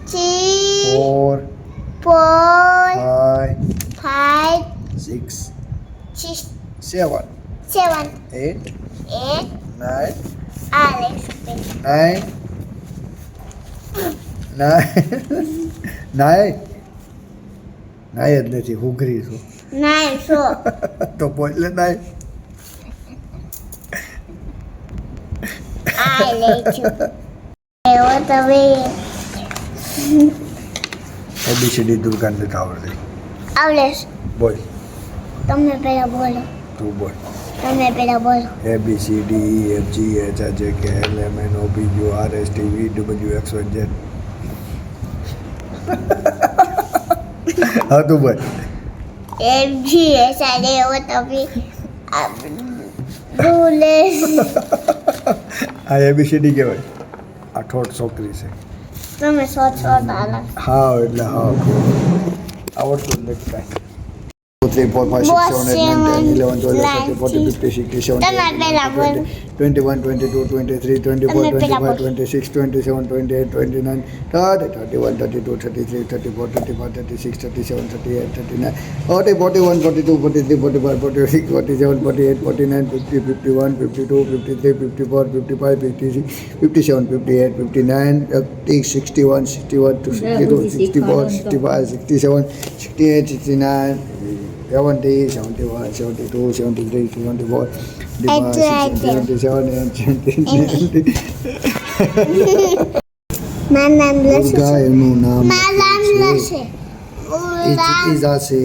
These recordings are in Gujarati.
4 5 6 7 8 9 9 જ નથી હુઘરી છું તો બોલ લે 9 ABCD દુર્ગા નથી આવડતી બોલ તમે પેલા બોલો તું બોલ તમે પેલા બોલો ABCD EFG HIJK LMN OPQ RST VWXYZ હા તું બોલ આ ABCD કહેવાય આ ઠોઠ છોકરી છે તમે હા એટલે હા આવડતું જ નથી કાંઈ 3 4 5 6 7 8 9 10 11 12 13 14 15 16 17 21 22 23 24 25 26 27 28 29 30 31 32 33 34 35 36 37 38 39 40 41 42 43 45 46 47 48 49 50 51 52 53 54 55 56 57 58 59 61 62 62 64 65 67 68 69 70, 71, 72, 73, 74, 75, 77, 80. એનું નામ છે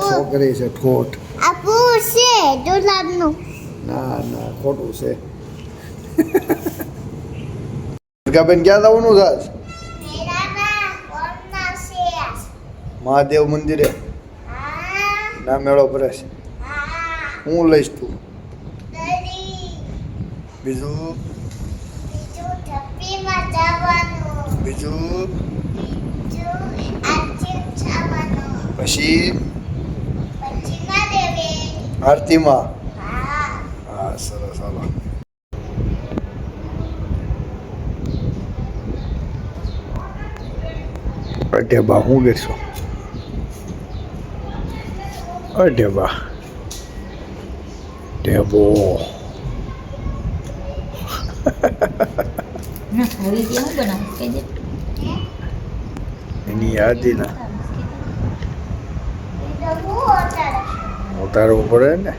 છોકરી છે ઠોઠ ના ખોટું છે બેન ક્યાં જવાનું છે મહાદેવ મંદિરે ના મેળો ભરે છે હું લઈશ તું બીજું પછી આરતીમાં હા સરસ હાલો અઢેબા હું લેશો અઢેબા ઢેબો એની યાદી ના ઉતારવું પડે ને